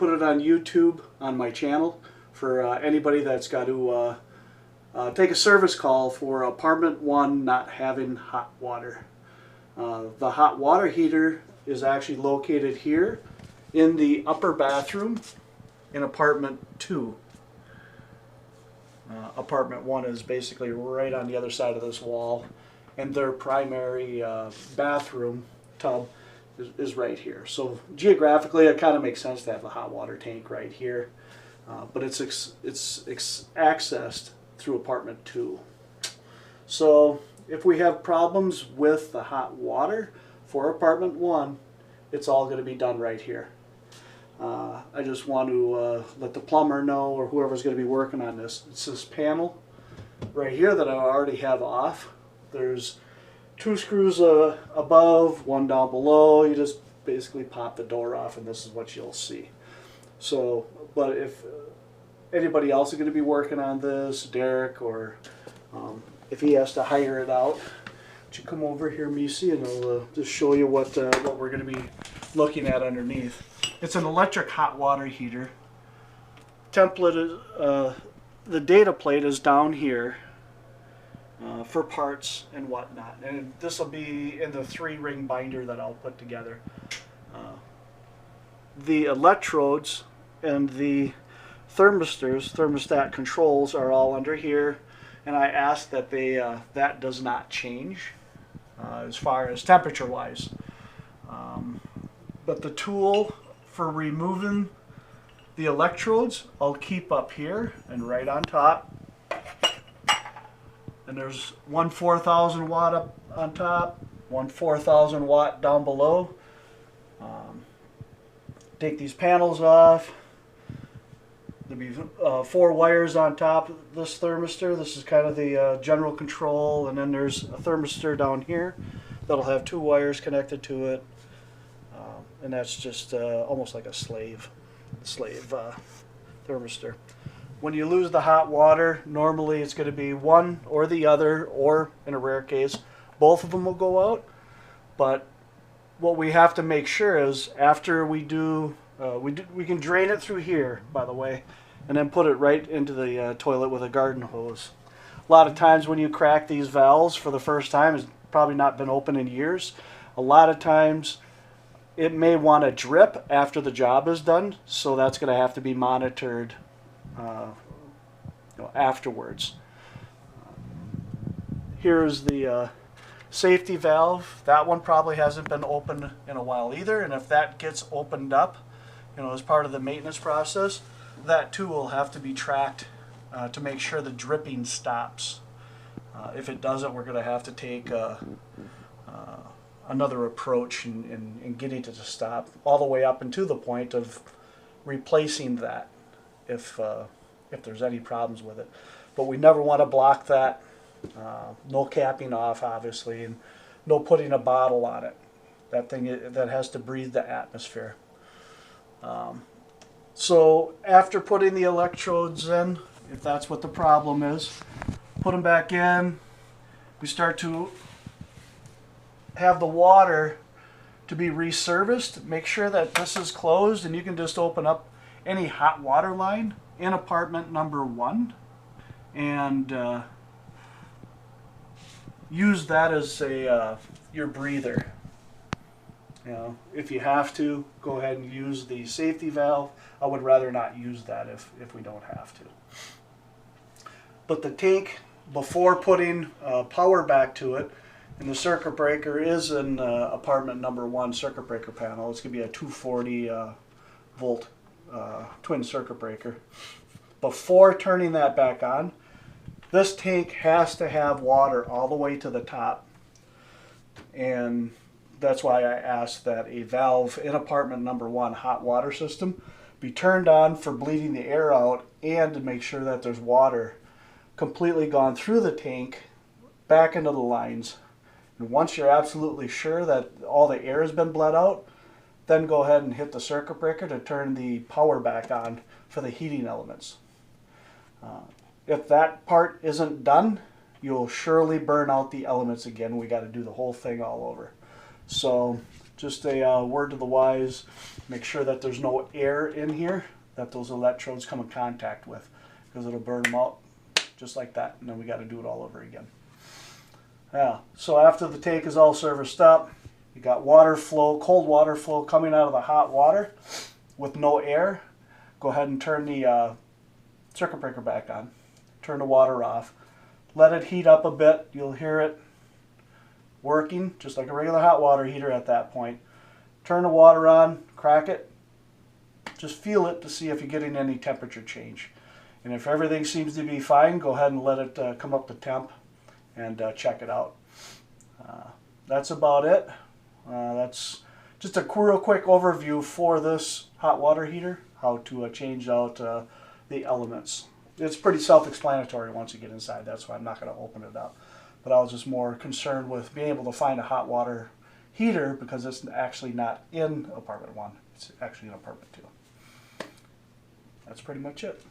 put it on YouTube on my channel for anybody that's got to take a service call for apartment 1 not having hot water. The hot water heater is actually located here in the upper bathroom in apartment 2. Apartment 1 is basically right on the other side of this wall, and their primary bathroom tub is right here. So geographically it kind of makes sense to have the hot water tank right here, but it's accessed through apartment 2. So if we have problems with the hot water for apartment 1, it's all going to be done right here. I just want to let the plumber know, or whoever's going to be working on this. It's this panel right here that I already have off. There's 2 screws above, 1 down below. You just basically pop the door off and this is what you'll see. So, but if anybody else is going to be working on this, Derek, or if he has to hire it out, would you come over here, Misi, and I'll just show you what we're going to be looking at underneath. It's an electric hot water heater. Template is, the data plate is down here for parts and whatnot. And this will be in the 3-ring binder that I'll put together. The electrodes and the thermostat controls are all under here. And I asked that that does not change as far as temperature wise. But the tool for removing the electrodes I'll keep up here and right on top. And there's one 4,000 watt up on top, one 4,000 watt down below. Take these panels off. There'll be 4 wires on top of this thermistor. This is kind of the general control, and then there's a thermistor down here that'll have 2 wires connected to it. And that's just almost like a slave thermistor. When you lose the hot water, normally it's going to be one or the other, or in a rare case, both of them will go out. But what we have to make sure is after we do, we can drain it through here, by the way, and then put it right into the toilet with a garden hose. A lot of times when you crack these valves for the first time, it's probably not been open in years. A lot of times it may want to drip after the job is done, so that's going to have to be monitored afterwards. Here's the safety valve. That one probably hasn't been opened in a while either, and if that gets opened up, as part of the maintenance process, that too will have to be tracked to make sure the dripping stops. If it doesn't, we're going to have to take another approach in getting it to stop, all the way up into the point of replacing that if there's any problems with it. But we never want to block that. No capping off, obviously, and no putting a bottle on it. That thing that has to breathe the atmosphere. So after putting the electrodes in, if that's what the problem is, put them back in. We start to have the water to be reserviced. Make sure that this is closed, and you can just open up any hot water line in apartment number 1 and use that as your breather. If you have to, go ahead and use the safety valve. I would rather not use that if we don't have to. But the tank, before putting power back to it, and the circuit breaker is in apartment number 1 circuit breaker panel. It's going to be a 240 volt twin circuit breaker. Before turning that back on, this tank has to have water all the way to the top. And that's why I asked that a valve in apartment number 1 hot water system be turned on for bleeding the air out, and to make sure that there's water completely gone through the tank back into the lines. And once you're absolutely sure that all the air has been bled out, then go ahead and hit the circuit breaker to turn the power back on for the heating elements. If that part isn't done, you'll surely burn out the elements again. We got to do the whole thing all over. So just a word to the wise, make sure that there's no air in here that those electrodes come in contact with, because it'll burn them out just like that, and then we got to do it all over again. Yeah, so after the tank is all serviced up, you got water flow, cold water flow coming out of the hot water with no air. Go ahead and turn the circuit breaker back on. Turn the water off. Let it heat up a bit. You'll hear it working just like a regular hot water heater at that point. Turn the water on, crack it. Just feel it to see if you're getting any temperature change. And if everything seems to be fine, go ahead and let it come up to temp and check it out. That's about it. That's just a real quick overview for this hot water heater, how to change out the elements. It's pretty self-explanatory once you get inside. That's why I'm not going to open it up. But I was just more concerned with being able to find a hot water heater because it's actually not in apartment 1. It's actually in apartment 2. That's pretty much it.